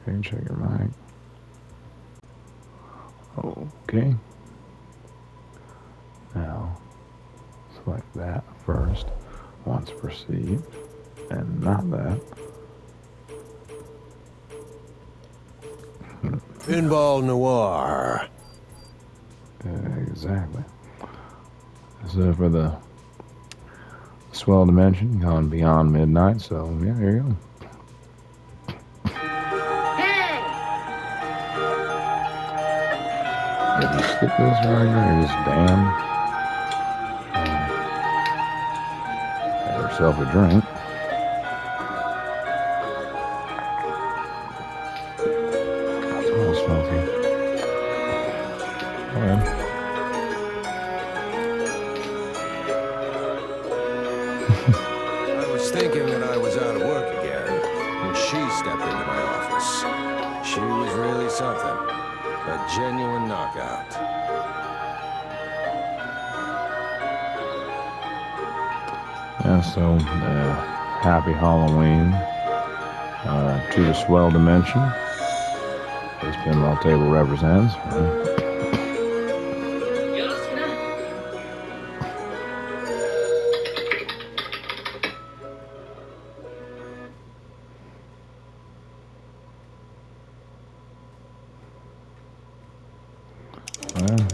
Okay, check your mic. Okay. Now, select that first, once perceived, and not that. Pinball NOIR. Exactly. So for the SWELL dimension, gone beyond midnight, so yeah, here you go. If you skip this right here, you're just damned. Have yourself a drink. That's all smoky. Go ahead. I was thinking that I was out of work again, and she stepped into my office. She was really something. A genuine knockout. Yeah, so happy Halloween to the SWELL dimension. This pinball table represents.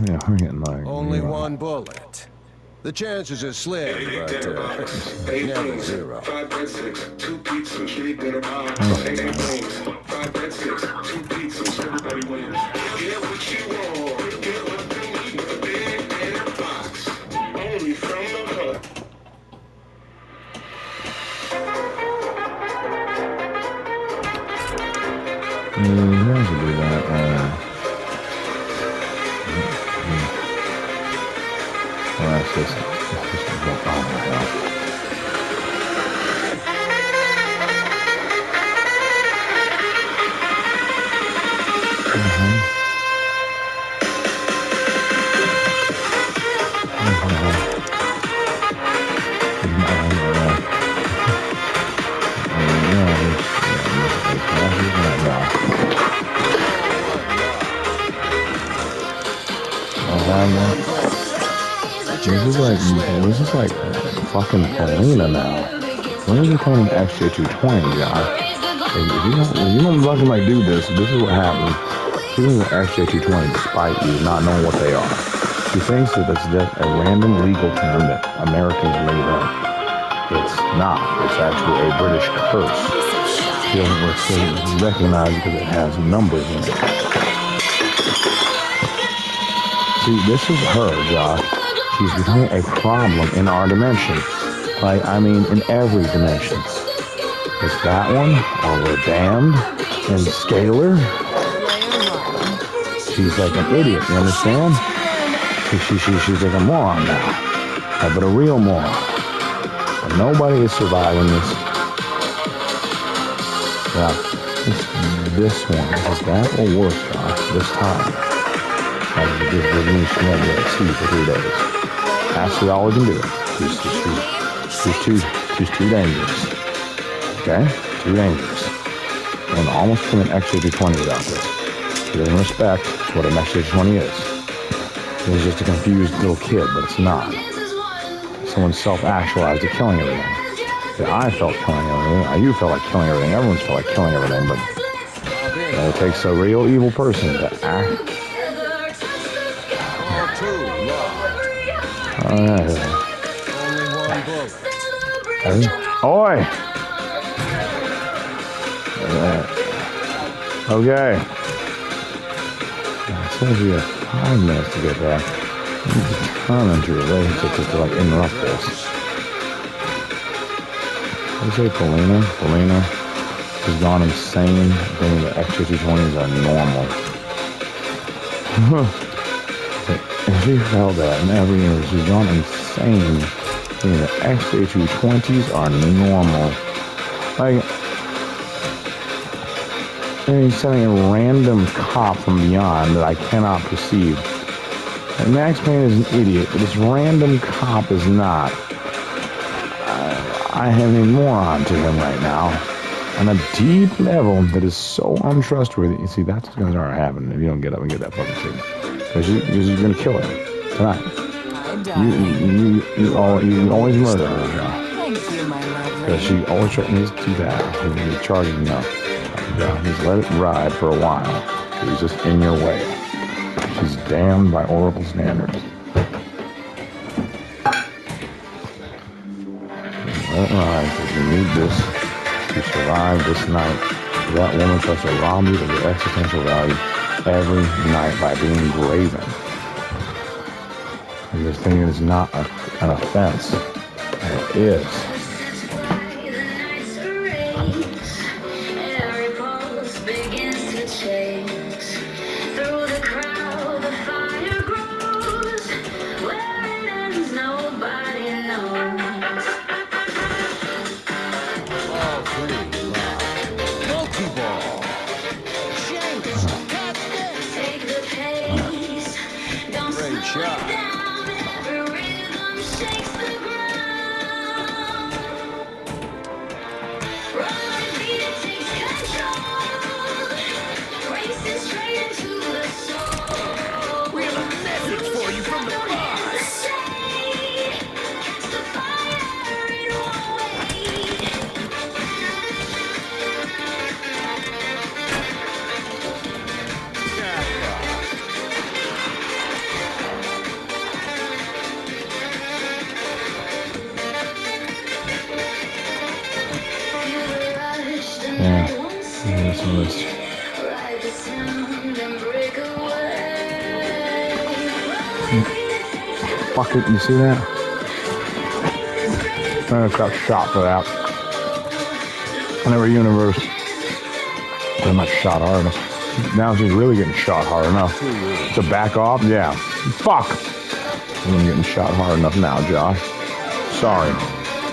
Yeah, we're getting like Only one bullet. The chances are slim, but never zero. 5.6, 2 pizzas, 3 dinner pies, 8 wings. 5.6, 2 pizzas, everybody wins. Get what you want, get what you need with a big dinner box. Only from the hood. You have to do that. Well, that's just oh my God. This is like fucking Polina now. When is it coming XJ220, John? If you don't fucking like do this is what happens. She was an XJ220 despite you not knowing what they are. She thinks that it's just a random legal term that Americans made up. It's not. It's actually a British curse. She doesn't recognize it because it has numbers in it. See, this is her, Josh. She's becoming a problem in our dimension. Like, I mean, in every dimension. It's that one, or we're damned, and Scalar. She's like an idiot, you understand? She's like a moron now. But a real moron. And nobody is surviving this. Yeah, this one, if that will work, Josh, this time. Like, this new smell at sea for 3 days. That's all we can do. She's too dangerous. Okay? Too dangerous. And almost become an XJ220 without this. She doesn't respect what an XJ220 is. It's just a confused little kid, but it's not. Someone self-actualized to killing everything. Yeah, I felt killing everything. You felt like killing everything. Everyone's felt like killing everything, but it takes a real evil person to act. Oi! Okay. It says you have 5 minutes to get back. You determined your relationship just to like interrupt this. What do you say, Polina? Polina has gone insane thinking that XJ220s are normal. If she felt that in every year, she's gone insane thinking that XJ220s are normal. Like, and he's sending a random cop from beyond that I cannot perceive. And Max Payne is an idiot, but this random cop is not. I am a moron to him right now. on a deep level that is so untrustworthy. You see, that's what's going to start happening if you don't get up and get that fucking signal. Because you're going to kill her tonight. You always murder her, John. Thank you, my lovely. Because she always needs to do that. He's charging enough. He's let it ride for a while. He's just in your way. She's damned by Oracle standards. Let it ride, because you need this to survive this night. That woman tries to rob you of your existential value every night by being graven. And you're thinking it's not an offense. And it is. Fuck it, you see that? I'm gonna cut shot for that. In every universe, I'm not shot hard enough. Now she's really getting shot hard enough to back off. Yeah, fuck. I'm getting shot hard enough now, Josh. Sorry,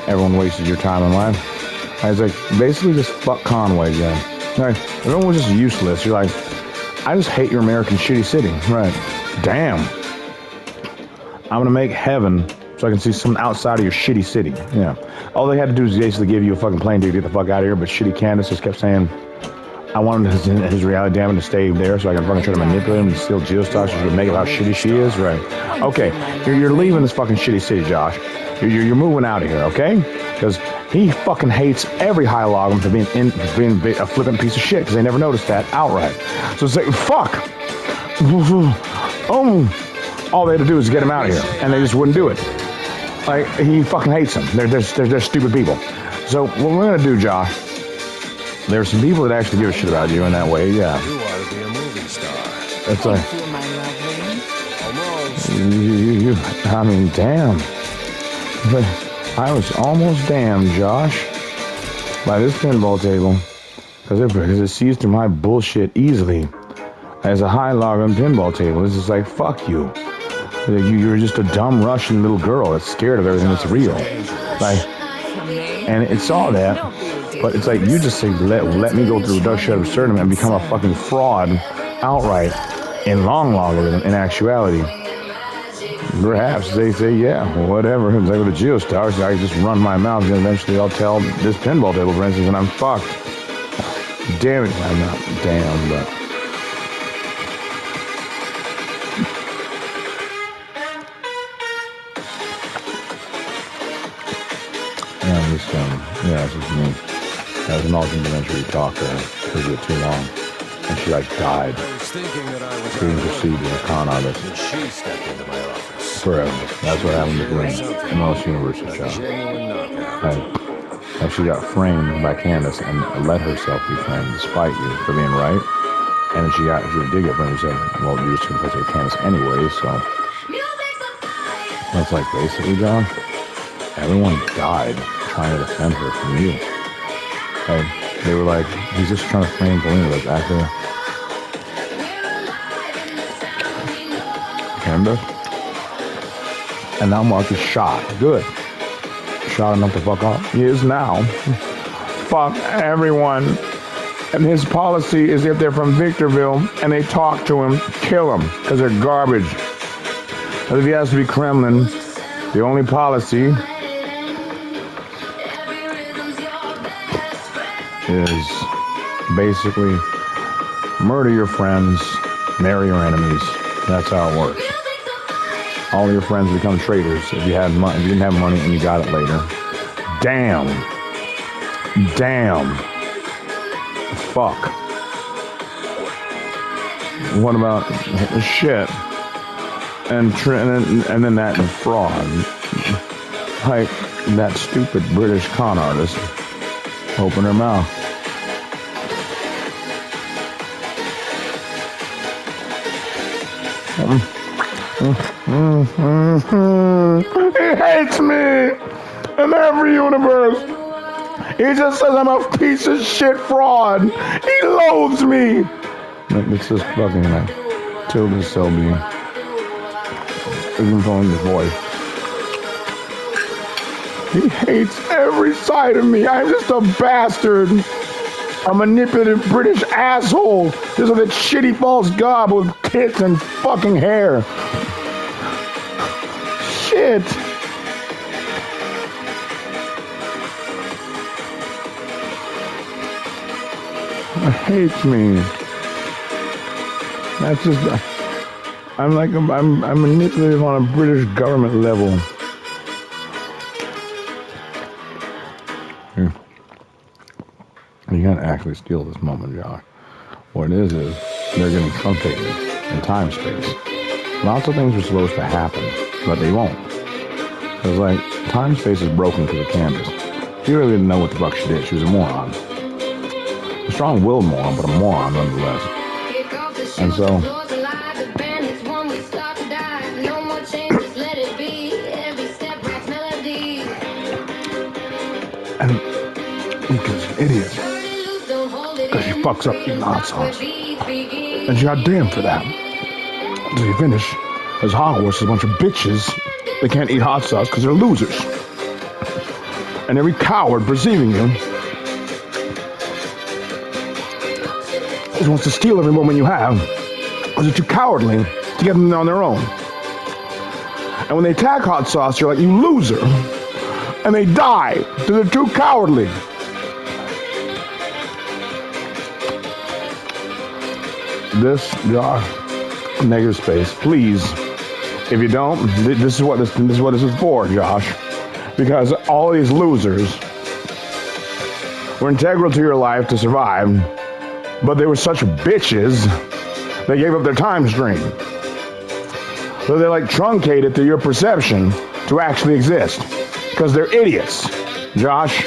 everyone wasted your time in life. I was like, basically just fuck Conway again. Like, everyone was just useless. You're like, I just hate your American shitty city. Right? Damn. I'm gonna make heaven so I can see something outside of your shitty city. Yeah. All they had to do is basically give you a fucking plane to get the fuck out of here, but shitty Candace just kept saying, I wanted his reality damage to stay there so I can fucking try to manipulate him and steal geostocks to make it how shitty she is. Right. Okay. You're leaving this fucking shitty city, Josh. You're moving out of here, okay? Because he fucking hates every high logum for being a flippant piece of shit because they never noticed that outright. So it's like, fuck. All they had to do was get him out of here, and they just wouldn't do it. Like, he fucking hates them. They're stupid people. So what we're gonna do, Josh, there's some people that actually give a shit about you in that way, yeah. You ought to be a movie star. It's like, Thank you, my lovely. Almost. I mean, damn. But I was almost damned, Josh, by this pinball table, because it sees through my bullshit easily as a high logum pinball table. It's just like, fuck you. You're just a dumb Russian little girl that's scared of everything that's real. Like, and it saw that, but it's like, you just say, let me go through the reduction of absurdum and become a fucking fraud outright in long logarithm in actuality. Perhaps they say, yeah, whatever. It's like with the geostars, I just run my mouth and eventually I'll tell this pinball table, for instance, and I'm fucked. Damn it. I'm not damn, but... it's just me. As an alternate talker, because it too long. And she like died. I was thinking that I was Couldn't proceed to the con artist. and she stepped into my office. Forever. That's what happened with Ring in most university A jobs. genuine knockout. And she got framed by Candace and let herself be framed despite you for being right. And she did get framed. She said, well, you're just going to say Candace anyway, so. That's like basically, John, everyone died trying to defend her from you. And they were like, he's just trying to frame Polina, like after Candace. And now Mark is shot. Good. Shot enough to fuck off. He is now. Fuck everyone. And his policy is if they're from Victorville and they talk to him, kill them, because they're garbage. But if he has to be Kremlin, the only policy is basically murder your friends, marry your enemies. That's how it works. All your friends become traitors if you had money, if you didn't have money and you got it later. Damn. Fuck. What about shit? And then that fraud. Like that stupid British con artist. Open her mouth. He hates me in every universe. He just says I'm a piece of shit fraud. He loathes me. It's just fucking like Tilda Selby. Isn't throwing his voice. He hates every side of me. I'm just a bastard. A manipulative British asshole. Just with a shitty false god with tits and fucking hair. Shit. Hates me. That's just. I'm manipulative on a British government level. Here. You can't actually steal this moment, Josh. What it is they're getting truncated in time space. Lots of things are supposed to happen, but they won't. Because, like, time space is broken to the canvas. She really didn't know what the fuck she did. She was a moron. A strong-willed moron, but a moron nonetheless. And so, and because she's an idiot. Because she fucks up eating hot sauce. And she got damned for that. So you finish, as Hogwarts is a bunch of bitches. They can't eat hot sauce because they're losers. And every coward perceiving you just wants to steal every moment you have because they're too cowardly to get them on their own. And when they attack hot sauce, you're like, you loser. And they die because they're too cowardly. This, negative space, please. If you don't, this is what this is for, Josh. Because all these losers were integral to your life to survive, but they were such bitches, they gave up their time stream. So they like truncated to your perception to actually exist. Because they're idiots, Josh.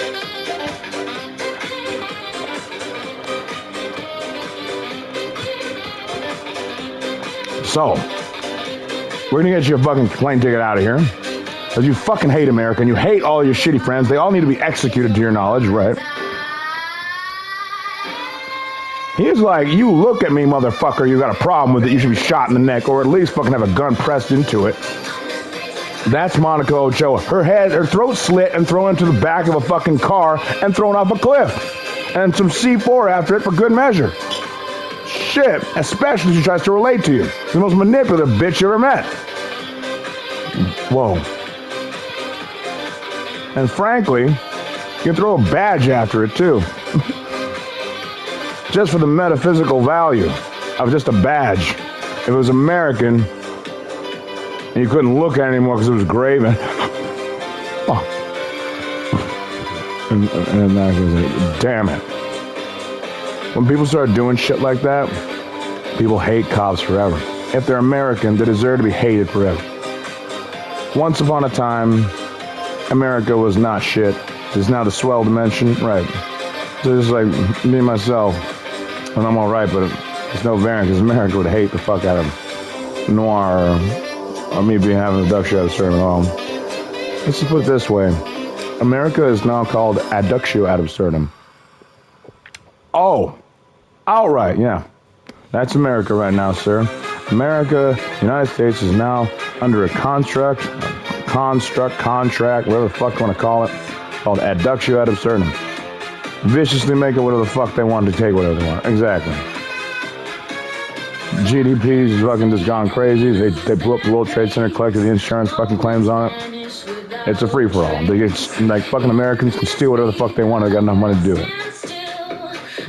So, we're gonna get you a fucking plane ticket out of here. Because you fucking hate America and you hate all your shitty friends. They all need to be executed to your knowledge, right? He's like, you look at me, motherfucker, you got a problem with it, you should be shot in the neck, or at least fucking have a gun pressed into it. That's Monica Ochoa. Her throat slit and thrown into the back of a fucking car and thrown off a cliff. And some C4 after it for good measure. Shit, especially if she tries to relate to you. She's the most manipulative bitch you ever met. Whoa. And frankly, you can throw a badge after it too. Just for the metaphysical value of just a badge. If it was American, and you couldn't look at it anymore because it was graven. Oh. And America was like, damn it. When people start doing shit like that, people hate cops forever. If they're American, they deserve to be hated forever. Once upon a time, America was not shit. It's now the swell dimension, right? So it's like me and myself, and I'm all right, but it's no variant because America would hate the fuck out of NOIR or me being having abduction ad absurdum at all. Let's just put it this way: America is now called adductio ad absurdum. Oh, outright, yeah. That's America right now, sir. America, United States is now under a contract, whatever the fuck you want to call it, called adductio ad absurdum. Viciously make it whatever the fuck they want to take whatever they want. Exactly. GDP's fucking just gone crazy. They blew up the World Trade Center, collected the insurance fucking claims on it. It's a free-for-all. They get, like, fucking Americans can steal whatever the fuck they want. They got enough money to do it.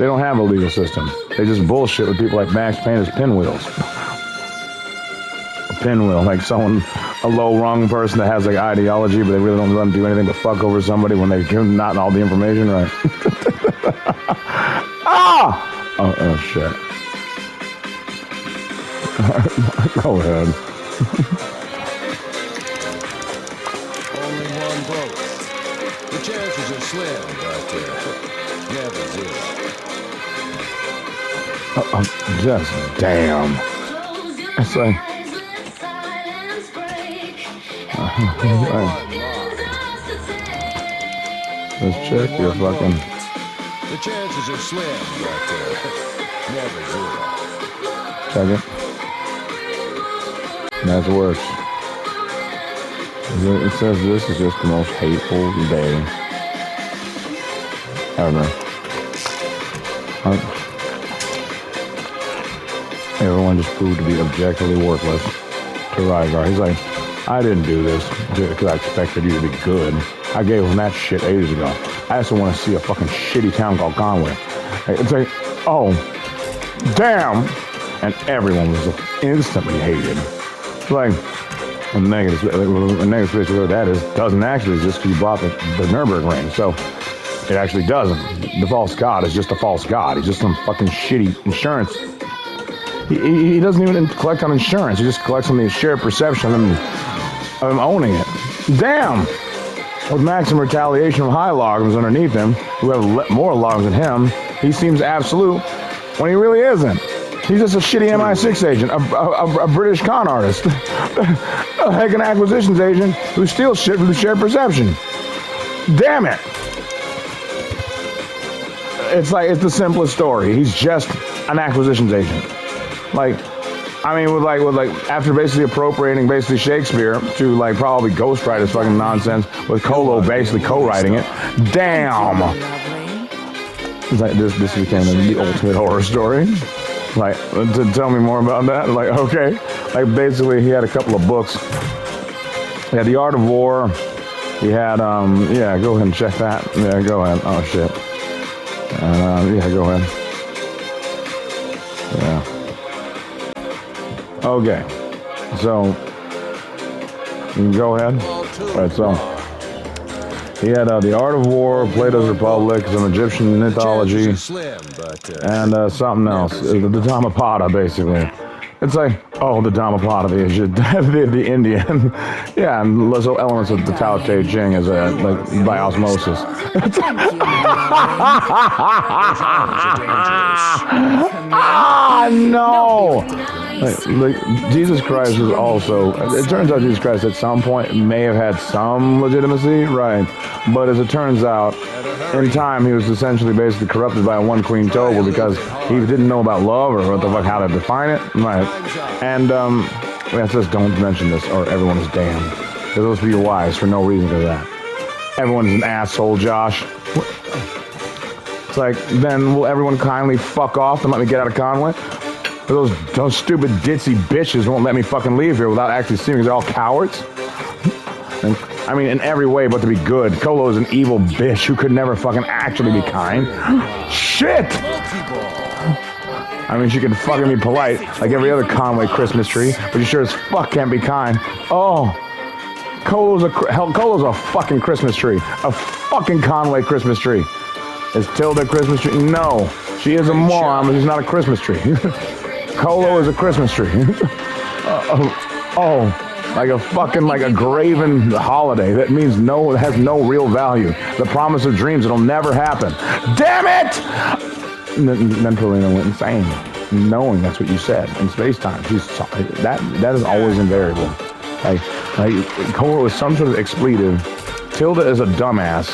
They don't have a legal system. They just bullshit with people like Max Payne as pinwheels. A pinwheel, like someone, a low-rung person that has like ideology, but they really don't let them do anything but fuck over somebody when they give them not all the information, right? Ah! Oh shit. Go ahead. Only one vote. The chances are slim, but never zero. Just damn. It's like. Let's check your fucking. The chances are slim, but never zero. Check it. That's worse. It says this is just the most hateful day ever. Everyone just proved to be objectively worthless to Rygar. He's like, I didn't do this because I expected you to be good. I gave him that shit ages ago. I just want to see a fucking shitty town called Conway. It's like, oh, damn. And everyone was instantly hated. Like, a negative space where that is doesn't actually exist because you bought the Nürburgring. So it actually doesn't. The false god is just a false god. He's just some fucking shitty insurance. He doesn't even collect on insurance. He just collects on the shared perception of him owning it. Damn! With maximum retaliation of high logarithms underneath him, who have more logarithms than him, he seems absolute when he really isn't. He's just a shitty MI6 agent, a British con artist, a heckin' acquisitions agent who steals shit from the shared perception. Damn it! It's like, it's the simplest story. He's just an acquisitions agent. Like, I mean, with after basically appropriating basically Shakespeare to like probably ghostwrite his fucking nonsense, with Colo basically co-writing it. Damn! It's like this became the ultimate horror story. Like, to tell me more about that? Like, okay. Like, basically, he had a couple of books. He had The Art of War. He had, yeah, go ahead and check that. Yeah, go ahead. Oh, shit. Yeah, go ahead. Yeah. Okay. So, you can go ahead. All right, so. He had The Art of War, Plato's Republic, some Egyptian mythology, and something else. The Dhammapada, basically. It's like, oh, the Dhammapada, the Indian. Yeah, and so elements of the Tao Te Ching as like by osmosis. Ah, no! Like, Jesus Christ was also, it turns out Jesus Christ at some point may have had some legitimacy, right? But as it turns out, in time he was essentially basically corrupted by a one queen Tobal because he didn't know about love or what the fuck, how to define it, right? And it says don't mention this or everyone is damned. They're supposed to be wise for no reason for that. Everyone's an asshole, Josh. It's like, then will everyone kindly fuck off and let me get out of Conway? Those stupid ditzy bitches won't let me fucking leave here without actually seeing me. They're all cowards. And, I mean, in every way but to be good. Colo is an evil bitch who could never fucking actually be kind. Shit! I mean, she can fucking be polite like every other Conway Christmas tree, but you sure as fuck can't be kind. Oh, Colo's a fucking Christmas tree. A fucking Conway Christmas tree. Is Tilda a Christmas tree? No. She is a moron, but she's not a Christmas tree. Colo is a Christmas tree. Like a fucking, like a graven holiday that means has no real value. The promise of dreams, it'll never happen. Damn it! Then Paulina went insane, knowing that's what you said in space-time. That is always invariable. Like Colo is some sort of expletive. Tilda is a dumbass,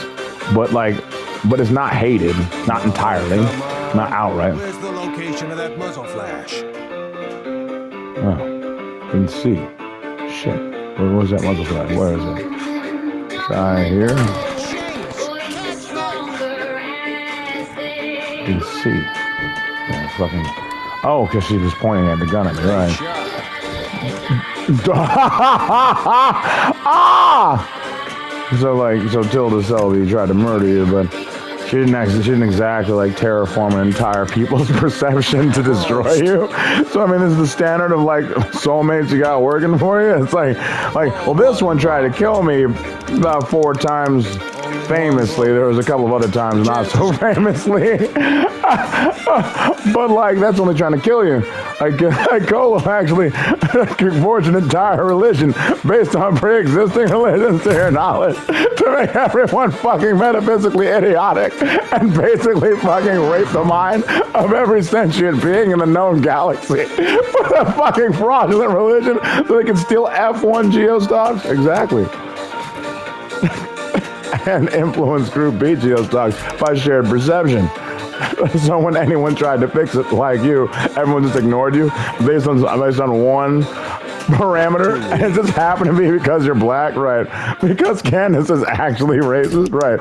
but is not hated, not entirely, not outright. Where's the location of that muzzle flash? Oh, didn't see. Shit. Where was that muzzle flash? Where is it? Try here. Didn't see. Yeah, fucking. Oh, because she was pointing at the gun at me, right? Ah! So Tilda Selby tried to murder you, but She didn't exactly like terraform an entire people's perception to destroy you. So I mean, this is the standard of like soulmates you got working for you. It's like, well, this one tried to kill me about 4 times famously. There was a couple of other times not so famously. But like, that's only trying to kill you. Like Kolo actually forged an entire religion based on pre-existing religions to your knowledge to make everyone fucking metaphysically idiotic and basically fucking rape the mind of every sentient being in the known galaxy with a fucking fraudulent religion so they can steal F1 geostocks? Exactly. And influence Group B geostocks by shared perception. So when anyone tried to fix it like you, everyone just ignored you based on one parameter, and it just happened to be because you're black, right? Because Candace is actually racist, right?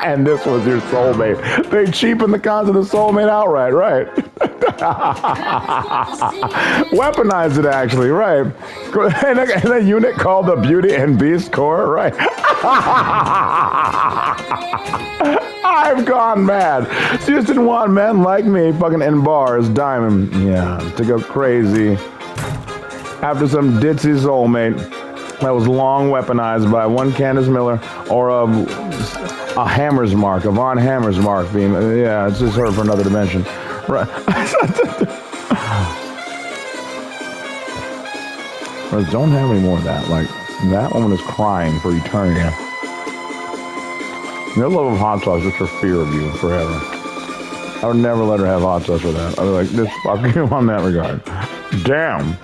And this was your soulmate. They cheapened the concept of soulmate outright, right? Weaponized it actually, right? And a unit called the Beauty and Beast Corps, right? I've gone mad. She just didn't want men like me fucking in bars, diamond, to go crazy after some ditzy soulmate that was long weaponized by one Candace Miller or a Hammersmark, a Von Hammersmark beam. Yeah, it's just her for another dimension. Right. Don't have any more of that. Like, that woman is crying for eternity. No love of hot sauce, just for fear of you forever. I would never let her have hot sauce for that. I'd be like, this fuck you on that regard. Damn.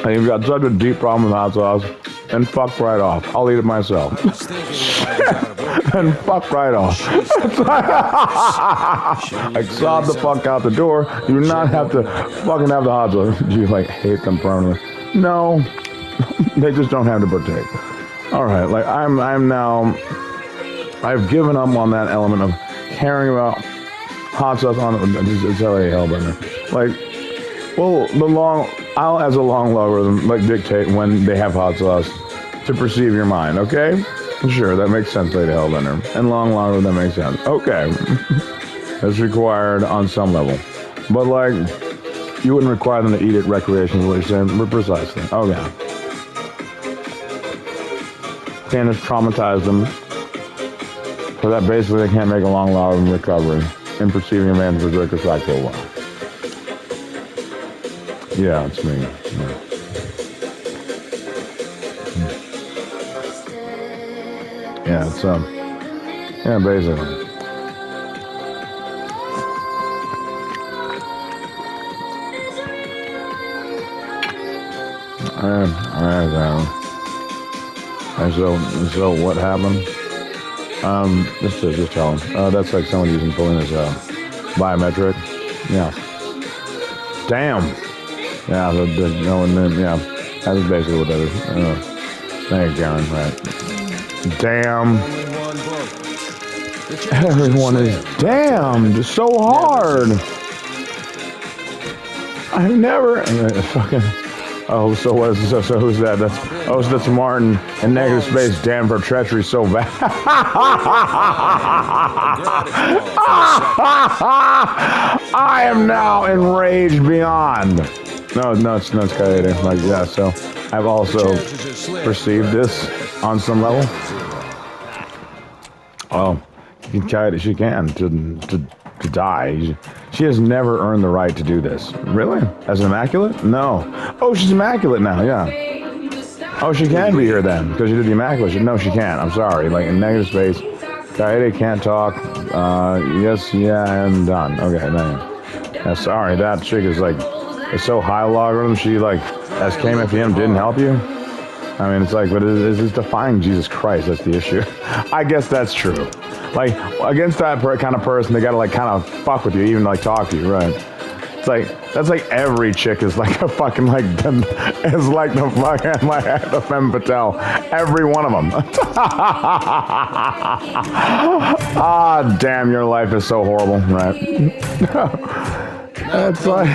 And you've got such a deep problem with hot sauce, and fuck right off. I'll eat it myself. And fuck right off. Like, sob the fuck out the door. You do not have to fucking have the hot sauce. Do you like hate them permanently? No. They just don't have to partake. Alright, like I'm now, I've given up on that element of caring about hot sauce on it's LA Hellbender. Like, well, I'll as a long logarithm like dictate when they have hot sauce to perceive your mind, okay? Sure, that makes sense, Lady Hellbender. And long logarithm, that makes sense. Okay. That's required on some level. But like, you wouldn't require them to eat it recreationally, what you're saying? Precisely. Okay. Candace traumatized them so that basically they can't make a long logarithm recovery in perceiving a man's berserker psycho well. Yeah, it's me. Yeah, it's yeah, basically. So what happened? Just tell him. That's like someone using Polina's biometric. Yeah. Damn. Yeah, yeah. That's basically what that is. Thank you, Karen. Right. Damn. Everyone is damned so hard. I've never fucking. Oh, so what is so who's that? That's Martin and negative space. Damn, for treachery so bad. I am now enraged beyond. No, it's Coyote. Like, yeah, so I've also perceived this on some level. Oh, Coyote, she can to die. She has never earned the right to do this. Really? As an immaculate? No. Oh, she's immaculate now, yeah. Oh, she can be here then, because she did the immaculate. No, she can't. I'm sorry. Like, in negative space, Coyote can't talk. Yes, yeah, and done. Okay, then. Yeah, sorry, that chick is like, it's so high logarithm, she like, as KMFDM didn't help you? I mean, it's like, but it's defying Jesus Christ, that's the issue. I guess that's true. Like, against that kind of person, they gotta like kind of fuck with you, even like talk to you, right? It's like, that's like every chick is like a fucking like, is like the fucking like the femme fatale. Every one of them. Ah, damn, your life is so horrible, right? It's like,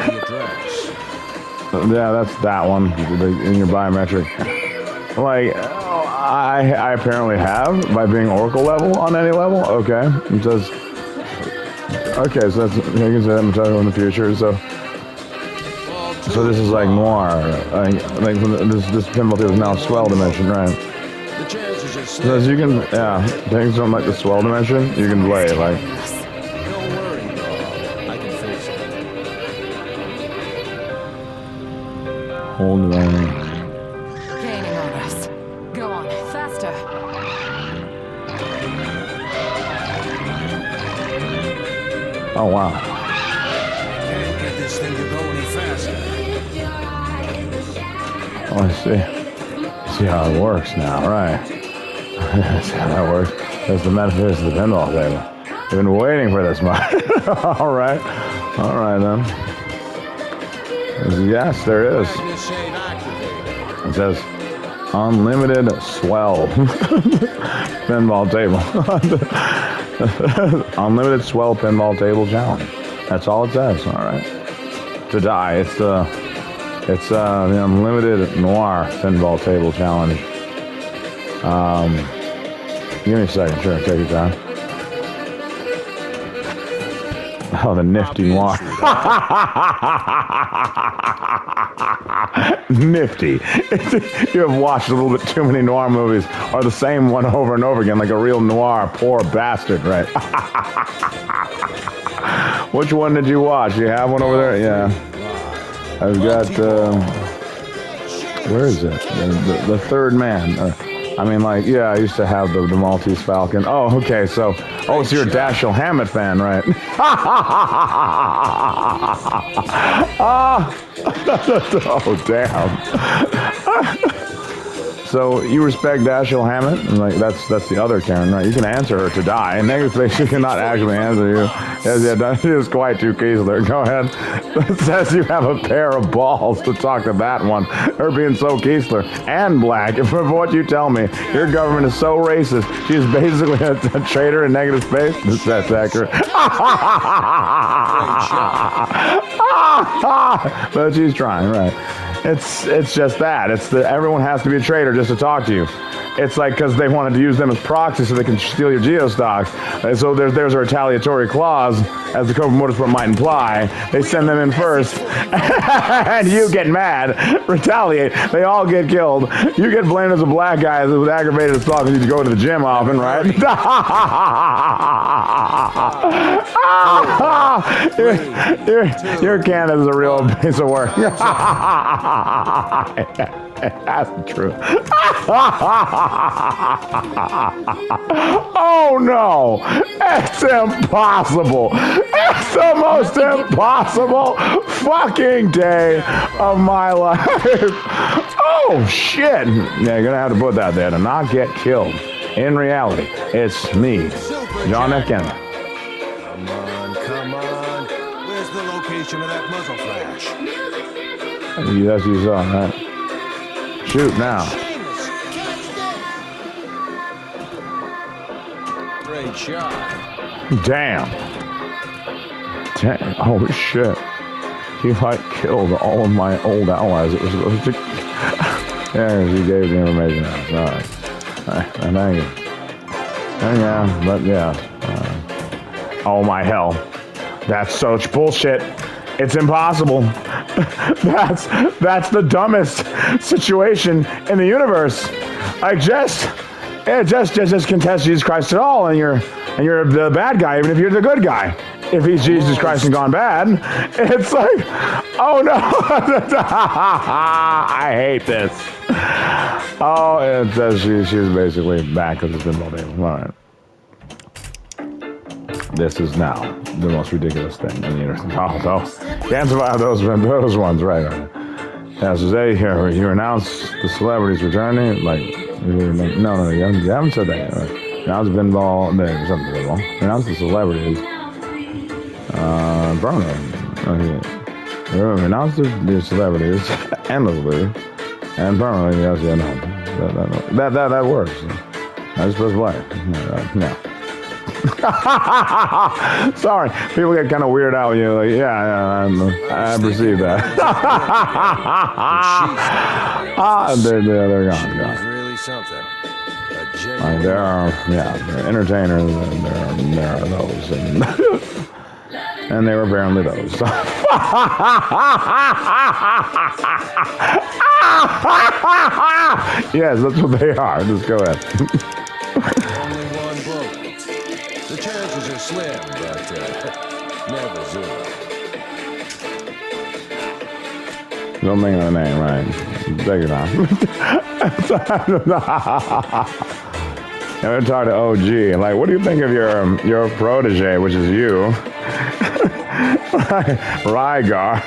yeah, that's that one in your biometric. Like, I apparently have by being Oracle level on any level. Okay, it says. Okay, so that's you can say that material in the future. So this is like NOIR. I think this pinball table is now SWELL dimension, right? The chances are So as you can, yeah, things from like the SWELL dimension, you can play like. Don't worry, dog. I can fix it. Hold on. Gaining on us. Go on, faster. Oh wow. Can't get this thing to go any faster. Oh, I see. See how it works now, right? See how that works. That's the metaphysics of the pinball table. We've been waiting for this much. All right then. Yes, there is. Magnus ain't activated. It says unlimited SWELL pinball table. Unlimited SWELL pinball table challenge. That's all it says. All right. To die. It's the unlimited NOIR pinball table challenge. Give me a second. Sure, take your time. Oh, the nifty NOIR. Nifty. You have watched a little bit too many noir movies, or the same one over and over again, like a real noir poor bastard, right? Which one did you watch? You have one over there? Yeah. I've got, where is it? The Third Man. I mean, like, yeah, I used to have the Maltese Falcon. Oh, okay, so, oh, so you're a Dashiell Hammett fan, right? Oh, damn. So you respect Dashiell Hammett? And like that's the other Karen, right? You can answer her to die. In negative space, she cannot actually answer you. Yes, yeah, she is quite too Kiesler. Go ahead. It says you have a pair of balls to talk to that one. Her being so Kiesler and black. From what you tell me, your government is so racist. She is basically a traitor in negative space. That's accurate. But she's trying, right? It's just that. It's everyone has to be a traitor just to talk to you. It's like because they wanted to use them as proxies so they can steal your geostocks. And so there's a retaliatory clause, as the Code of Motorsport might imply. They send them in first, and you get mad, retaliate. They all get killed. You get blamed as a black guy who was aggravated as fuck because you go to the gym often, right? Your Canada's a real piece of work. That's the truth. Oh no! It's impossible! It's the most impossible fucking day of my life! Oh shit! Yeah, you're gonna have to put that there to not get killed. In reality, it's me, John F. Kennedy. Come on. Where's the location of that muzzle flash? That's you saw, right? Shoot now. Great shot. Damn. Holy shit. He like killed all of my old allies. It was supposed to. Yeah, he gave the information out. Alright. Thank you. Yeah, but yeah. Oh my hell. That's such bullshit. It's impossible. That's the dumbest situation in the universe. Like just contest Jesus Christ at all, and you're the bad guy, even if you're the good guy. If he's Jesus Christ and gone bad, it's like, oh no, I hate this. Oh, it says she's basically back as a pinball table. All right. This is now the most ridiculous thing in the universe. Oh, can't survive those ones, right? Yeah, so today here you announced the celebrities returning. Like, no, you haven't said that yet. Right? You announced pinball. You announced the celebrities. Bruno. You announced the celebrities endlessly, and permanently. Yes, yeah, no, that works. I just press play. No. Sorry, people get kind of weird out when you like, yeah, I perceive that. They're gone. Really something. genuine there are, yeah, there are entertainers, and there are those, and, and they were apparently those. So. Yes, that's what they are. Just go ahead. Only one bullet. The chances are slim, but never zero. Don't think of the name, right? Take it off. I'm gonna talk to OG. Like, what do you think of your protege, which is you, Rygar?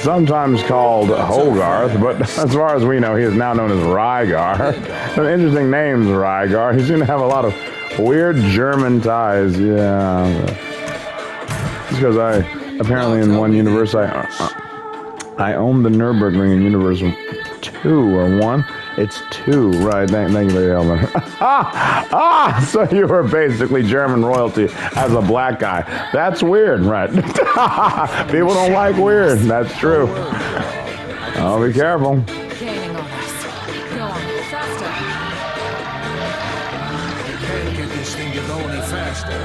Sometimes called Hogarth, but as far as we know, he is now known as Rygar. Some interesting names, Rygar. He seems to have a lot of weird German ties. Yeah, it's because apparently in one universe I own the Nürburgring in Universe 2 or 1. It's 2, right? Thank you very much. So you were basically German royalty as a black guy. That's weird, right? People don't like weird. That's true. Oh, be careful. Gaining on us. Go on, faster. You can't get this thing to go any faster.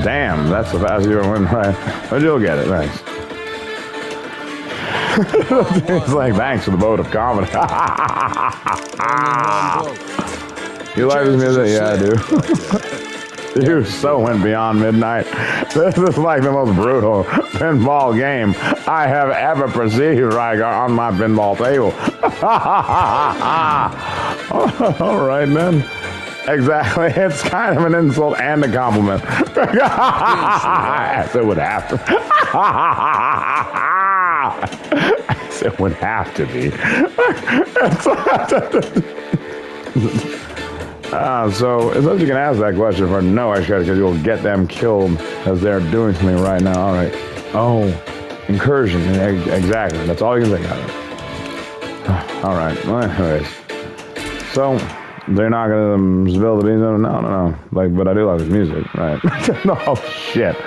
Damn, that's the fast you went, right? But you'll get it, thanks. It's like, thanks for the vote of comedy. You like this music? Yeah, I do. You so went beyond midnight. This is like the most brutal pinball game I have ever perceived, Rygar, on my pinball table. All right, then. Exactly. It's kind of an insult and a compliment. Yes, it would have to. It would have to be. So, as long as you can ask that question for no extra, because you'll get them killed as they're doing something right now. All right. Oh, incursion. Exactly. That's all you can think of. All right. Well, anyways. So, they're not going to spill the beans. No. Like, but I do like his music, right? Oh, shit.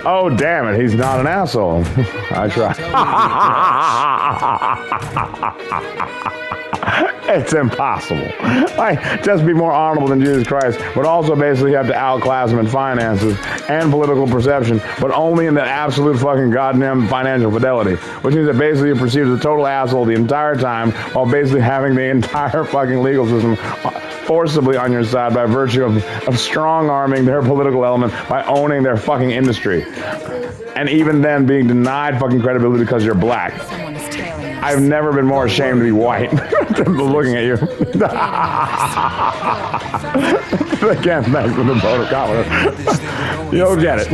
Oh, damn it. He's not an asshole. I try. It's impossible. Like, just be more honorable than Jesus Christ, but also basically have to outclass him in finances and political perception, but only in the absolute fucking goddamn financial fidelity, which means that basically you're perceived as a total asshole the entire time while basically having the entire fucking legal system forcibly on your side by virtue of strong-arming their political element by owning their fucking industry. And even then being denied fucking credibility because you're black. Someone is tailing us. I've never been more ashamed to be white than looking at you. Again, thanks for the vote of confidence. You'll get it.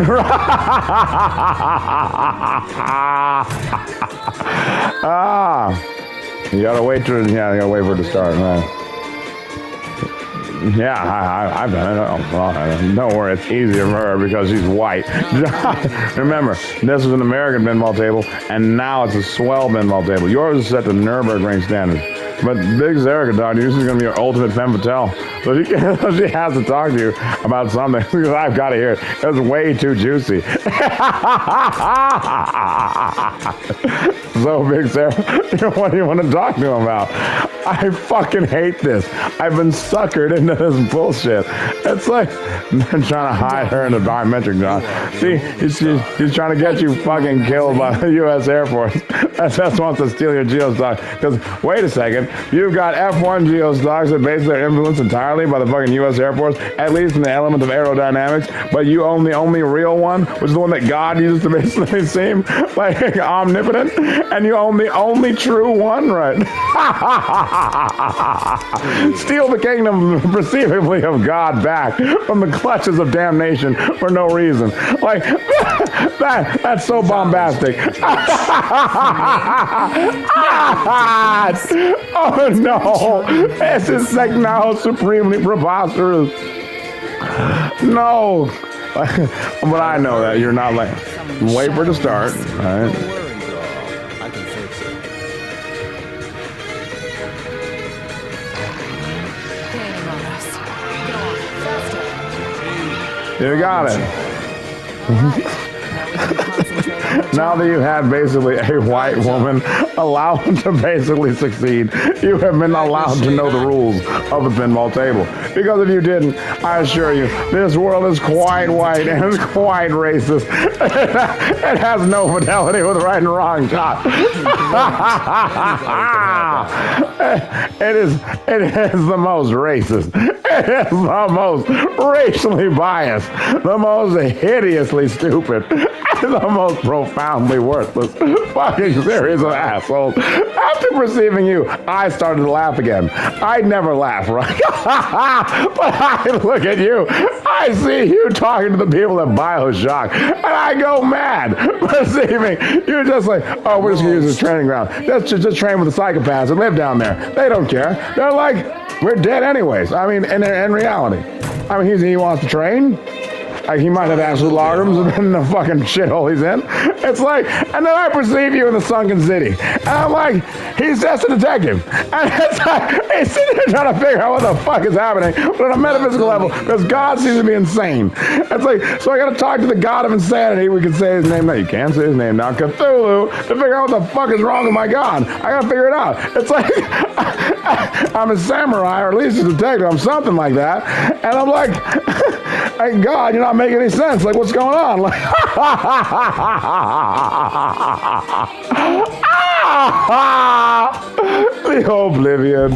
You gotta wait for it to start, man. Yeah, I've done it. Oh, well, don't worry, it's easier for her because she's white. Remember, this is an American pinball table, and now it's a SWELL pinball table. Yours is set to Nürburgring standards. But Big Zerica, Dog, this is going to be your ultimate femme fatale. So she has to talk to you about something. Because I've got to hear it. It's way too juicy. So, Big Sarah, what do you want to talk to him about? I fucking hate this. I've been suckered into this bullshit. It's like they're trying to hide her in the biometric, John. See, he's trying to get you fucking killed by the U.S. Air Force. SS wants to steal your geostock. Because, wait a second, you've got F1 geostocks that basically are influenced entirely by the fucking U.S. Air Force, at least in the element of aerodynamics, but you own the only real one, which is the one that God uses to basically seem like omnipotent, and you own the only true one, right? Steal the kingdom, perceivably, of God back from the clutches of damnation for no reason. Like, that's so bombastic. Oh no, this is like now supremely preposterous. No, but I know that you're not like, wait for it to start, right? Don't worry, girl. I can fix it. Gaining on us. Go on, faster. You got it. Now we can concentrate on the Now that you have basically a white woman allow him to basically succeed. You have been allowed to know the rules of the pinball table. Because if you didn't, I assure you, this world is quite white and it's quite racist. It has no fidelity with right and wrong, John. It is the most racist. It is the most racially biased, the most hideously stupid, the most profoundly worthless fucking series of assholes. After perceiving you, I started to laugh again. I never laugh, right? But I look at you, I see you talking to the people at BioShock, and I go mad. Perceiving you're just like, oh, we're just gonna use this training ground. Just train with the psychopaths that live down there. They don't care. They're like, we're dead anyways. I mean, in reality. I mean, he wants to train. Like, he might have absolute logarithms in the fucking shithole he's in. It's like, and then I perceive you in the sunken city. And I'm like, he's just a detective. And it's like, he's sitting there trying to figure out what the fuck is happening, but on a metaphysical level, because God seems to be insane. It's like, so I gotta talk to the God of insanity. We can say his name now. You can't say his name now. Cthulhu, to figure out what the fuck is wrong with my God. I gotta figure it out. It's like, I'm a samurai, or at least a detective. I'm something like that. And I'm like, hey, God, you're not making any sense. Like, what's going on? Like, the oblivion.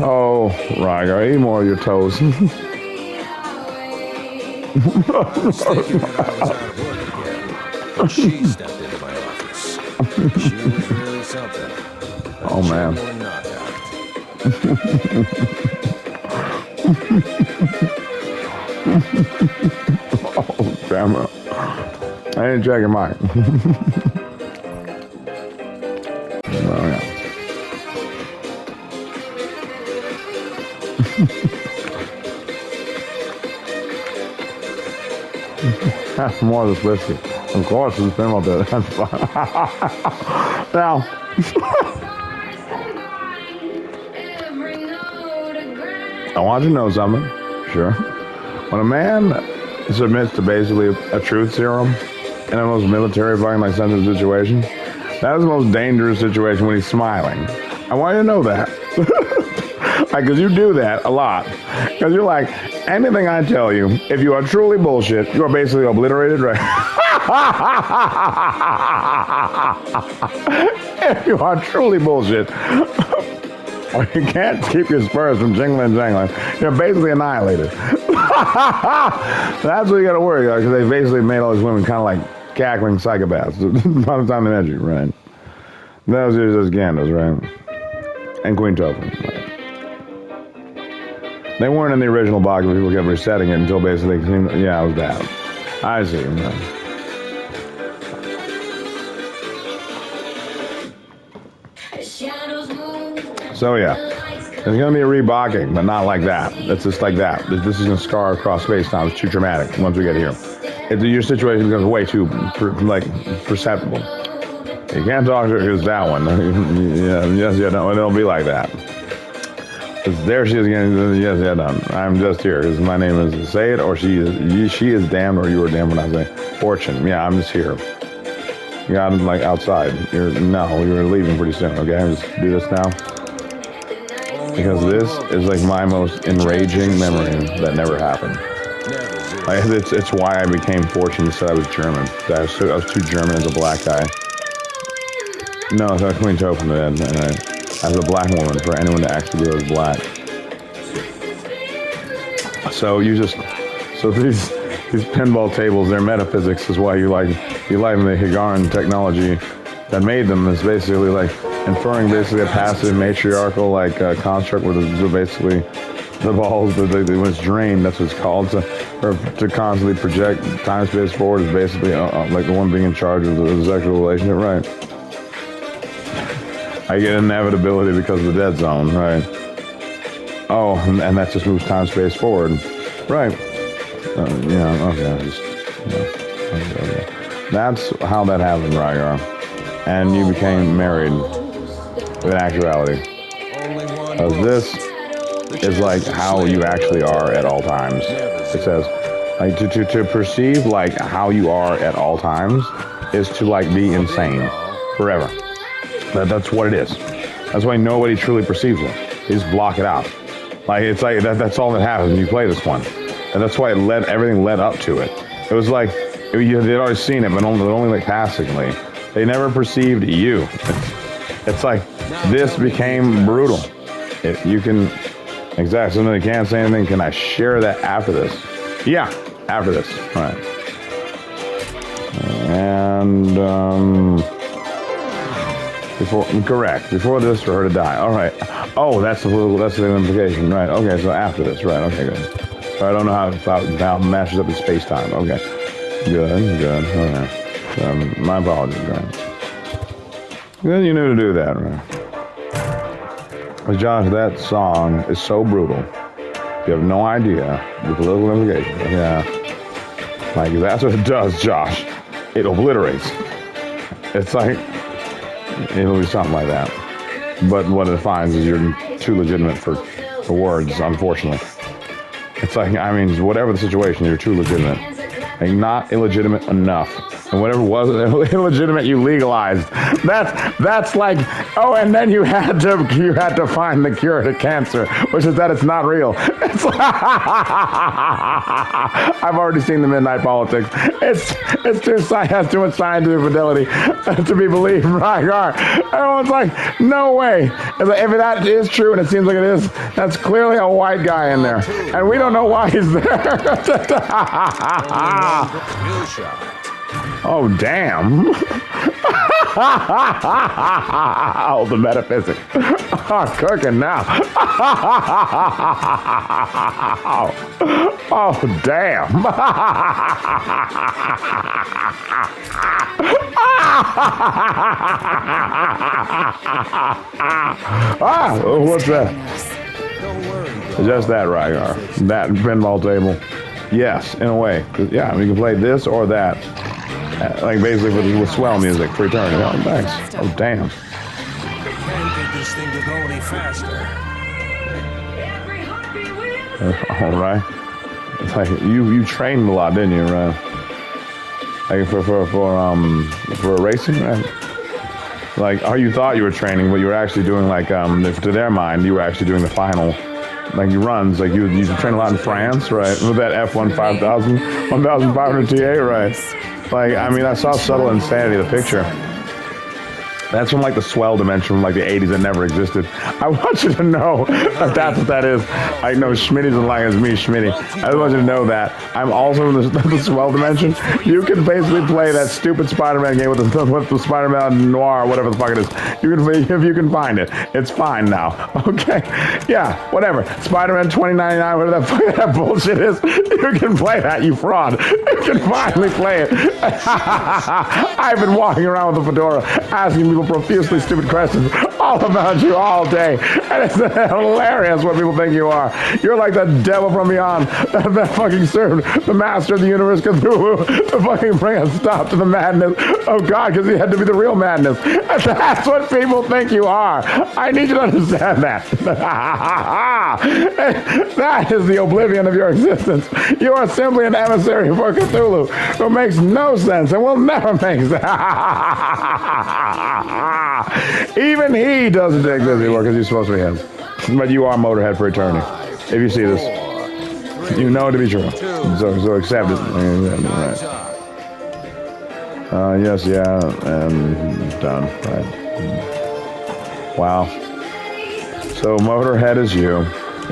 Oh, Rygar, eat more of your toast. I was thinking that I was out of work again when she stepped into my office. She was really something. Oh, man. Genuine knockout. Oh, damn it. I didn't check your mic. Oh, yeah. That's more of this whiskey. Of course, it's been all there. That's fine. Now, I want you to know something. Sure. When a man submits to basically a truth serum in a most military fucking like sensitive situation, that is the most dangerous situation when he's smiling. I want you to know that. Like, because you do that a lot. Because you're like, anything I tell you, if you are truly bullshit, you are basically obliterated, right? If you are truly bullshit, or you can't keep your spurs from jingling, you're basically annihilated. That's what you got to worry about, because they basically made all these women kind of like cackling psychopaths by the time they met you, right? That was just Gandos, right? And Queen Topher, right? They weren't in the original box, but people kept resetting it until basically, yeah, it was that. I see. Right? So yeah, there's gonna be a rebocking, but not like that. It's just like that. This is gonna scar across space-time. It's too dramatic once we get here. Your situation becomes way too perceptible. You can't talk to her because that one. No, it'll be like that. There she is again. Yes, yeah, done. I'm just here because my name is, say it, or she is damned, or you are damned when I say Fortune. Yeah, I'm just here. You got like outside. You're leaving pretty soon. Okay, just do this now. Because this is like my most enraging memory that never happened. Like, it's why I became Fortune instead I was German. I was too German as a black guy. No, it's not Queen Topher then. As a black woman, for anyone to actually be as black. So these pinball tables, their metaphysics is why you like the Higaran technology that made them is basically like inferring basically a passive matriarchal like construct where basically the balls when it's drained, that's what it's called, to constantly project time space forward is basically like the one being in charge of the sexual relationship, right? I get inevitability because of the dead zone, right? Oh, and that just moves time space forward, right? Okay. That's how that happened, Rygar. And you became married in actuality. This is like how you actually are at all times. It says, like, to perceive like how you are at all times is to like be insane forever. That's what it is. That's why nobody truly perceives it. They just block it out. Like it's like that's all that happens when you play this one, and that's why everything led up to it. It was like they'd already seen it, but only like passingly. They never perceived you. It's like this became brutal. You can exactly. So they can't say anything. Can I share that after this? Yeah, after this. All right. And before this for her to die. All right. Oh, that's the implication. Right. Okay. So after this. Right. Okay. Good. So I don't know how it matches up with space time. Okay. Good. Okay. My apologies. Right. Then you knew to do that, right? But Josh, that song is so brutal. You have no idea the political implications. Yeah. Like that's what it does, Josh. It obliterates. It's like it'll be something like that. But what it finds is you're too legitimate for words, unfortunately. It's like, I mean, whatever the situation, you're too legitimate. Like, not illegitimate enough. And whatever was illegitimate, you legalized. That's like, oh, and then you had to find the cure to cancer, which is that it's not real. It's like, I've already seen the Midnight Politics. It's has too much scientific fidelity to be believed. Right? Everyone's like, no way. It's like, if that is true, and it seems like it is, that's clearly a white guy in there, and we don't know why he's there. Oh, damn. Oh, the metaphysics. Oh, cooking now. Oh, damn. What's that? Just that, Rygar. That pinball table. Yes, in a way. Yeah, we can play this or that. Like basically with SWELL music for eternity. Oh, thanks. Oh, damn. Can't get this thing to go any faster. All right. It's like you trained a lot, didn't you, right? Like for racing, right? Like, you thought you were training, but you were actually doing like to their mind, you were actually doing the final. Like you runs, like you train a lot in France, right? With that F1 1500 TA, right? Like, I mean, I saw Subtle Insanity, the picture. That's from like the SWELL dimension from like the 80s that never existed. I want you to know that that's what that is. I know Schmitty's as lying as me, Schmitty. I just want you to know that I'm also in the SWELL dimension. You can basically play that stupid Spider-Man game with the Spider-Man NOIR, whatever the fuck it is. You can, if you can find it. It's fine now. Okay? Yeah, whatever. Spider-Man 2099, whatever the fuck that bullshit is. You can play that, you fraud. You can finally play it. I've been walking around with a fedora asking people profusely stupid questions all about you all day, and it's hilarious what people think you are. You're like the devil from beyond that fucking served the master of the universe Cthulhu to fucking bring a stop to the madness of God, because he had to be the real madness. And that's what people think you are. I need you to understand that. That is the oblivion of your existence. You are simply an emissary for Cthulhu who makes no sense and will never make sense. Even he doesn't take Disney work because he's supposed to be him. But you are Motorhead for eternity. If you see this, you know it to be true. So accept it. Right. Yes, yeah, and done. Right. Wow. So Motorhead is you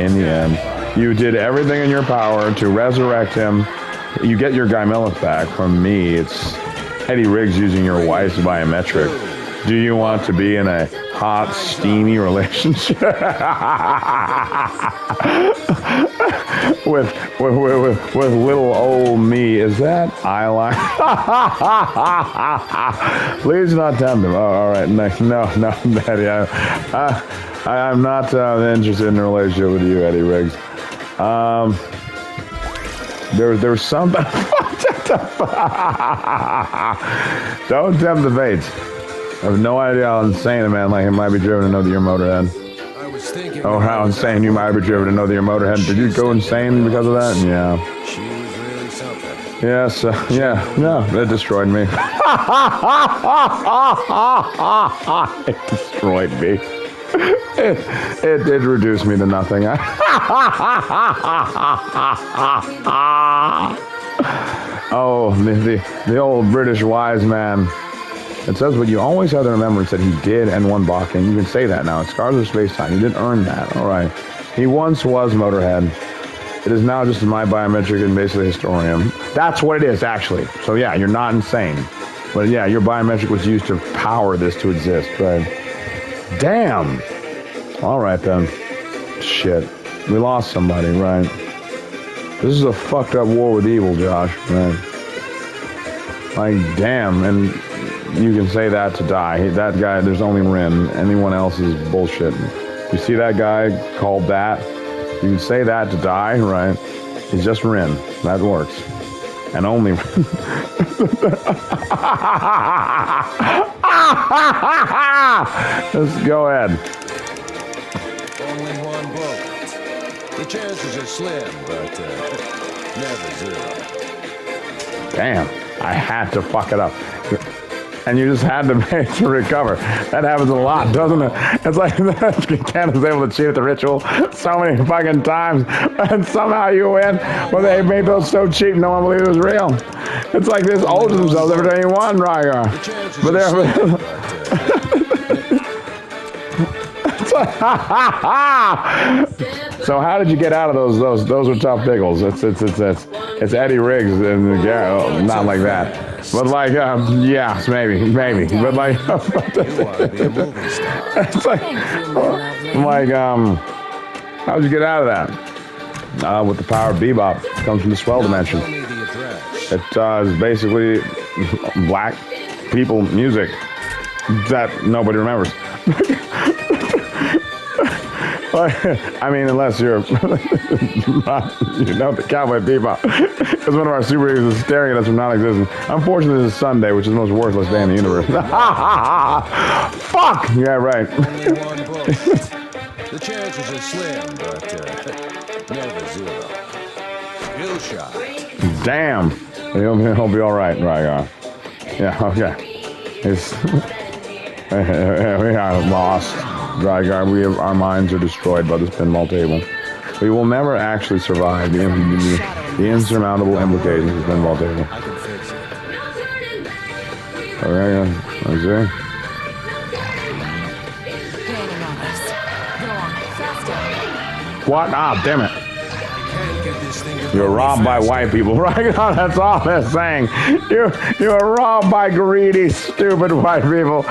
in the end. You did everything in your power to resurrect him. You get your Guy Melleth back. From me, it's Eddie Riggs using your wife's biometric. Do you want to be in a hot, steamy relationship with little old me? Is that eyeliner? Please do not tempt him. Oh, all right. No, Daddy. I'm not interested in a relationship with you, Eddie Riggs. There was something. Don't tempt the fates. I have no idea how insane a man like him might be driven to know that you're Motorhead. I was thinking. Oh, how insane you might be driven to know that you're Motorhead. Did you go insane because of that? Yeah. She was really something. Yes, yeah, no, it destroyed me. It destroyed me. It reduced me to nothing. Oh, the old British wise man. It says, but you always have to remember that he did N1 boxing. You can say that now. It's Scars of Space Time. He didn't earn that. All right. He once was Motorhead. It is now just my biometric and basically historian. That's what it is, actually. So, yeah, you're not insane. But, yeah, your biometric was used to power this to exist, right? Damn. All right, then. Shit. We lost somebody, right? This is a fucked up war with evil, Josh, right? Like, damn. And you can say that to die. That guy, there's only Rin. Anyone else is bullshit. You see that guy called that? You can say that to die, right? He's just Rin. That works. And only Rin. Let's go ahead. Only one bullet. The chances are slim, but never zero. Damn. I had to fuck it up. And you just had to make to recover. That happens a lot, doesn't it? It's like Ken is able to cheat at the ritual so many fucking times, and somehow you win. But they made those so cheap, no one believed it was real. It's like this owed to themselves every time you won, Rygar. But they're. So how did you get out of those? Those were tough pickles. It's Eddie Riggs and the Garrett. Not like that. But like, yeah, maybe. But like, it's like, how'd you get out of that? With the power of bebop, it comes from the swell dimension. It is basically black people music that nobody remembers. I mean, unless you're, you know, the Cowboy Bebop. Because one of our super heroes is staring at us from non-existence. Unfortunately, this is Sunday, which is the most worthless day in the universe. Fuck! Yeah, right. Only one bullet. The chances are slim, but never zero. Skill shot. Damn. He'll be all right, right? Yeah, okay. We are lost. Drygar, our minds are destroyed by this pinball table. We will never actually survive the insurmountable implications of the pinball table. I can fix it. Okay, let's see. Gaining on us. Go on, faster. What? Ah, damn it. Can't get this thing to You're go robbed by fast. white people, right? That's all they're saying. You were robbed by greedy, stupid white people.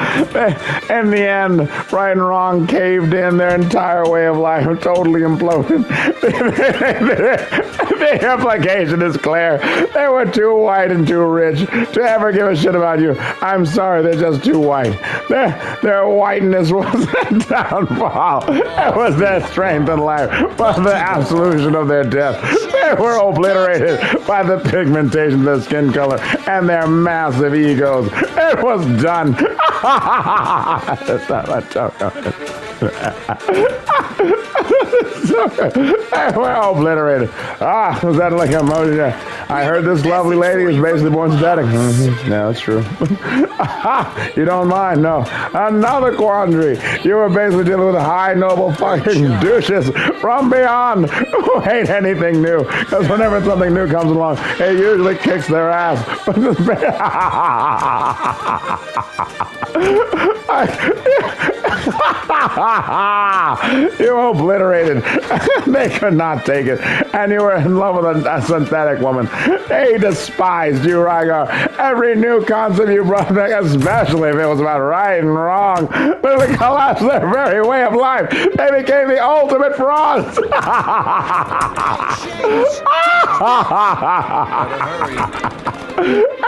In the end, right and wrong caved in. Their entire way of life totally imploded. The implication is clear. They were too white and too rich to ever give a shit about you. I'm sorry, they're just too white. Their whiteness was their downfall. It was their strength in life, but the absolution of their death. They were obliterated by the pigmentation of their skin color and their massive egos. It was done. That's not a joke. They were obliterated. Ah, was that like an emoji? I heard this lovely lady is basically born synthetic. Yeah, that's true. You don't mind? No. Another quandary. You were basically dealing with high, noble fucking douches from beyond who hate anything new. Because whenever something new comes along, it usually kicks their ass. You obliterated. They could not take it. And you were in love with a synthetic woman. They despised you, Rygar. Every new concept you brought back, especially if it was about right and wrong, literally collapsed their very way of life. They became the ultimate frauds.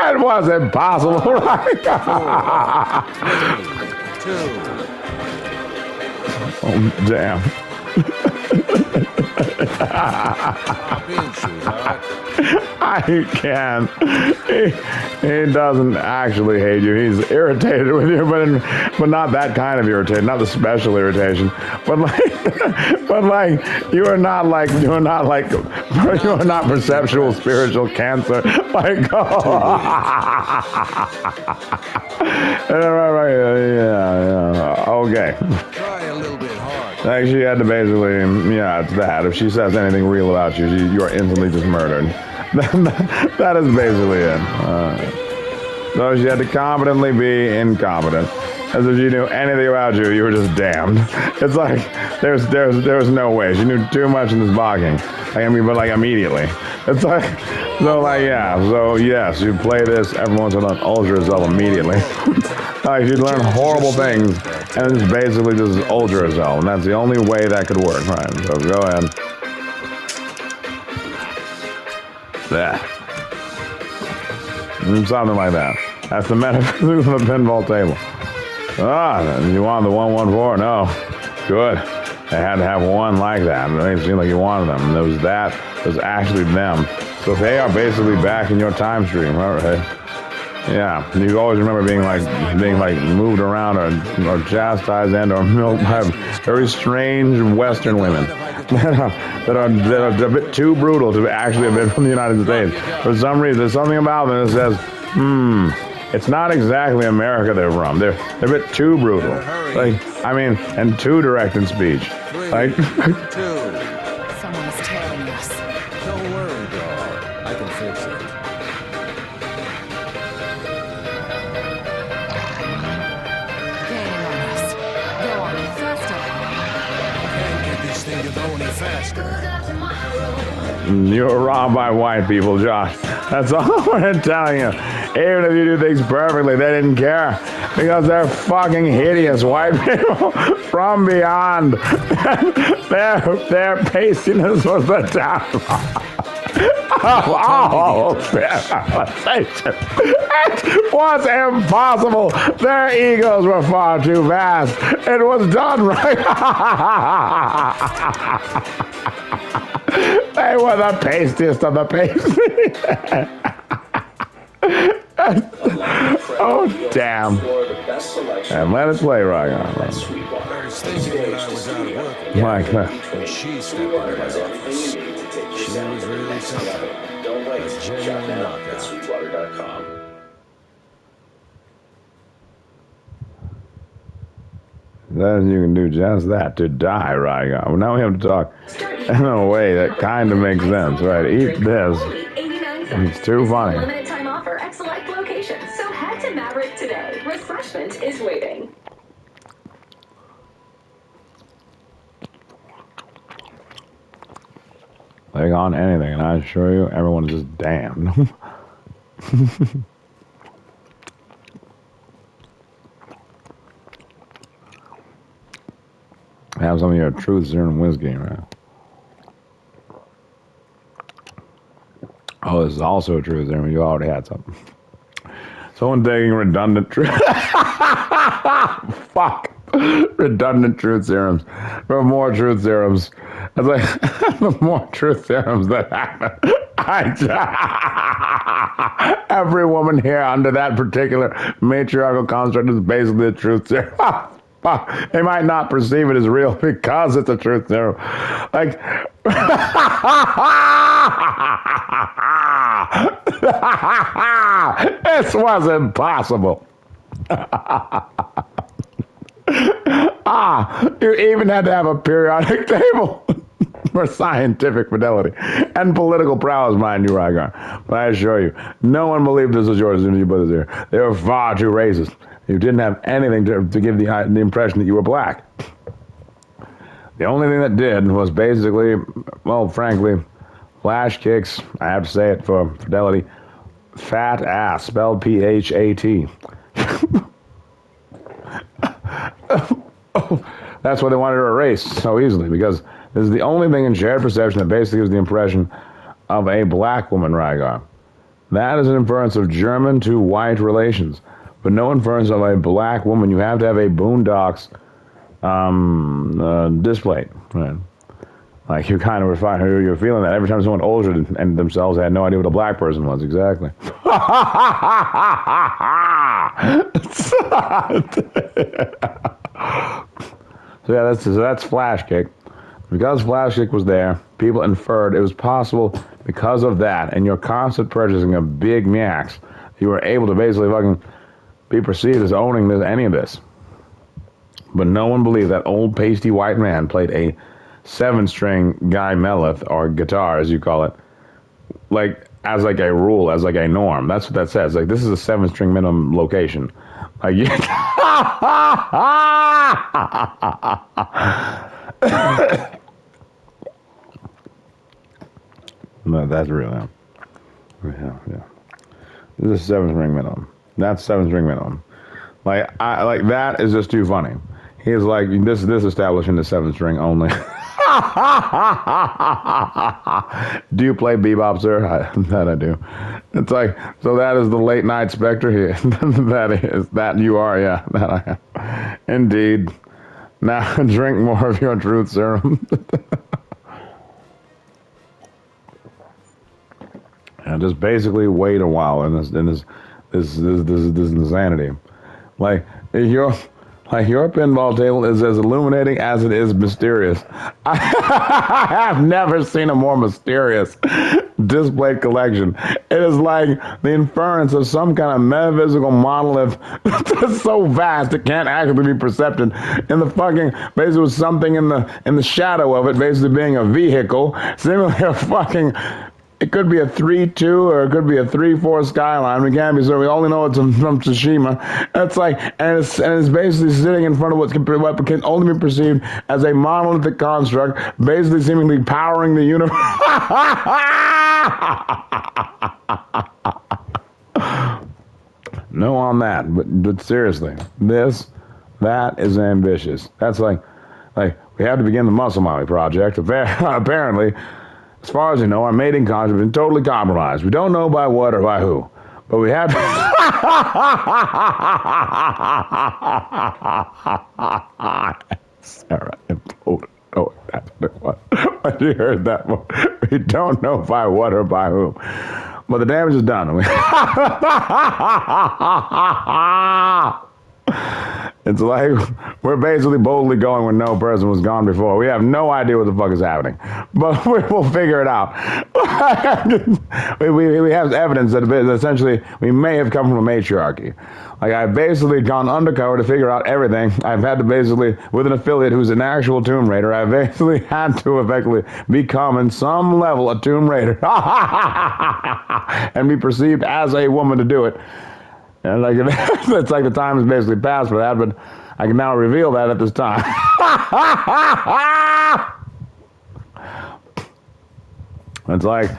It was impossible, Rygar. Oh, damn. Stop in, sweetheart. I can't. He doesn't actually hate you. He's irritated with you, but not that kind of irritation, not the special irritation. But like, you are not perceptual spiritual cancer. Like, yeah. Okay. Try a little bit hard. Like, she had to basically, yeah, it's that. If she says anything real about you, you are instantly just murdered. That is basically it. So she had to competently be incompetent. As if she knew anything about you, you were just damned. It's like, there's no way. She knew too much in this bogging. But like immediately. It's like, so like, yeah. So yes, you play this, everyone's gonna ultra herself immediately. Like, she'd learn horrible things, and it's basically just ultra herself. And that's the only way that could work. Right, so go ahead. There. Something like that. That's the metaphysics of the pinball table. You want the 114? No. Good. They had to have one like that. It didn't seem like you wanted them. There was that. It was actually them. So they are basically back in your time stream. All right. Yeah. You always remember being like moved around or chastised and or milked by very strange Western women that are a bit too brutal to actually have been from the United States. For some reason, there's something about them that says, it's not exactly America they're from. They're a bit too brutal. Like, I mean, and too direct in speech. Like, Someone is tailing us. Don't worry, dog. I can fix it. Gaining on us. Go on, faster. Can't get this thing to go any faster. you were robbed by white people, Josh. That's all we're telling you. Even if you do things perfectly, they didn't care. Because they're fucking hideous white people from beyond. Their pastiness was the top of all civilization. It was impossible. Their egos were far too vast. It was done right. They were the pastiest of the pasty. Oh, damn. And let it play, right on. I was thinking when I was out of work Mike, when she stepped into my office. She was really something. A genuine knockout. Then you can do just that, to die, right on. Well, now we have to talk in a way that kind of makes sense, right? Eat this. It's too funny. Limited time offer at select locations. So head to Maverick today. Refreshment is waiting. Leg on anything, and I assure you, everyone is just damned. Have some of your truth serum whiskey, right? Oh, this is also a truth serum. You already had something. Someone taking redundant truth. Fuck. Redundant truth serums. For more truth serums. It's like, the more truth serums that happen. Every woman here under that particular matriarchal construct is basically a truth serum. They might not perceive it as real because it's a truth serum. Like, this was impossible. You even had to have a periodic table for scientific fidelity and political prowess, mind you, Rygar. But I assure you, no one believed this was yours as soon as you put this here. They were far too racist. You didn't have anything to give the impression that you were black. The only thing that did was basically, well, frankly, flash kicks, I have to say it for fidelity, fat ass, spelled P-H-A-T. That's why they wanted to erase so easily, because this is the only thing in shared perception that basically gives the impression of a black woman, Rygar. That is an inference of German to white relations, but no inference of a black woman. You have to have a Boondocks DISPLATE, right? Like you kind of you're feeling that every time someone older than themselves had no idea what a black person was exactly. So yeah, that's Flash Kick. Because Flash Kick was there, people inferred it was possible because of that and your constant purchasing of big Macs, you were able to basically fucking be perceived as owning any of this. But no one believed that old pasty white man played a 7-string Guy Mellith, or guitar as you call it, like as like a rule, as like a norm. That's what that says. Like this is a 7-string minimum location. Like you No, that's real. Yeah. This is a 7-string minimum. That's 7-string minimum. Like that is just too funny. He is like this establishing the 7-string only. Do you play bebop, sir? That I do. It's like, so that is the late night specter here. that you are, yeah. That I am. Indeed. Now drink more of your truth serum. And just basically wait a while in this insanity. Like your pinball table is as illuminating as it is mysterious. I have never seen a more mysterious DISPLATE collection. It is like the inference of some kind of metaphysical monolith that's so vast it can't actually be perceived. In the fucking basically with something in the shadow of it, basically being a vehicle, seemingly a fucking. It could be a 3-2 or it could be a 3-4 Skyline. We can't be sure. We only know it's from Tsushima. It's like, and it's basically sitting in front of what can only be perceived as a monolithic construct, basically seemingly powering the universe. No on that, but seriously, that is ambitious. That's like we have to begin the Muscle Mommy project. Apparently. As far as we know, our mating contract has been totally compromised. We don't know by what or by who, but we have. Sarah imploded. Oh, that's the one. When you heard that one, we don't know by what or by whom, but the damage is done. It's like we're basically boldly going when no person was gone before. We have no idea what the fuck is happening, but we will figure it out. we have evidence that essentially we may have come from a matriarchy. Like I've basically gone undercover to figure out everything. I've had to basically, with an affiliate who's an actual Tomb Raider, I've basically had to effectively become in some level a Tomb Raider and be perceived as a woman to do it. And like it's like the time has basically passed for that, but I can now reveal that at this time. It's like,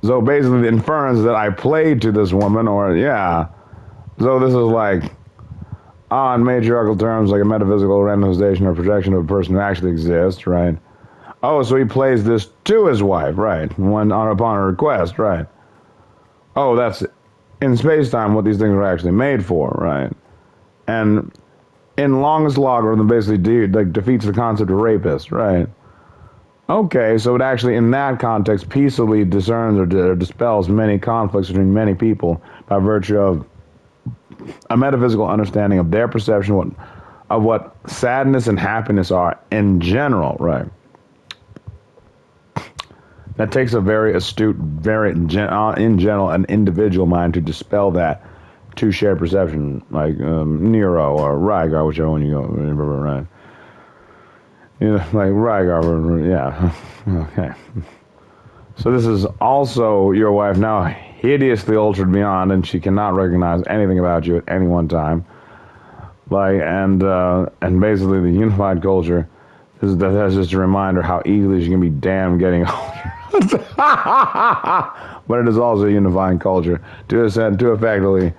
so basically the inference that I played to this woman, or yeah, so this is like, in matriarchal terms, like a metaphysical randomization or projection of a person who actually exists, right? Oh, so he plays this to his wife, right? Upon a request, right? Oh, that's in space-time what these things are actually made for, right? And in longest logarithm basically defeats the concept of rapist, right? Okay, so it actually in that context peacefully discerns or dispels many conflicts between many people by virtue of a metaphysical understanding of their perception of what sadness and happiness are in general, right? That takes a very astute, in general, an individual mind to dispel that to shared perception, like Nero or Rygar, whichever one you go, right? You know, like Rygar, yeah. Okay. So this is also your wife now hideously altered beyond, and she cannot recognize anything about you at any one time. Like, and basically the unified culture that's just a reminder how easily she can be damn getting older. But it is also a unifying culture to effectively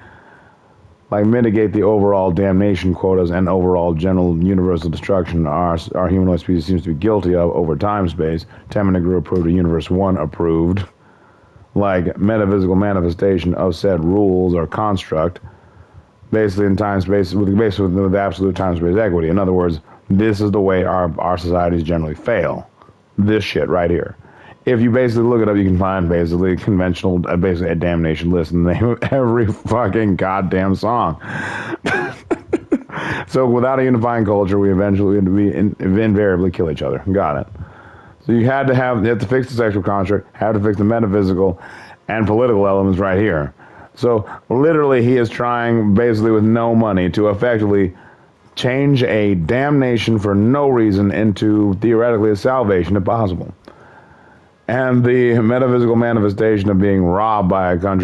like mitigate the overall damnation quotas and overall general universal destruction our humanoid species seems to be guilty of over time space. Temenegru approved a Universe 1 approved like metaphysical manifestation of said rules or construct basically in time space with absolute time space equity. In other words, this is the way our societies generally fail. this shit right here. If you basically look it up, you can find basically conventional, basically a damnation list in the name of every fucking goddamn song. So without a unifying culture, we invariably kill each other. Got it. So you have to fix the sexual construct, have to fix the metaphysical and political elements right here. So literally he is trying, basically with no money, to effectively change a damnation for no reason into theoretically a salvation if possible. And the metaphysical manifestation of being robbed by a country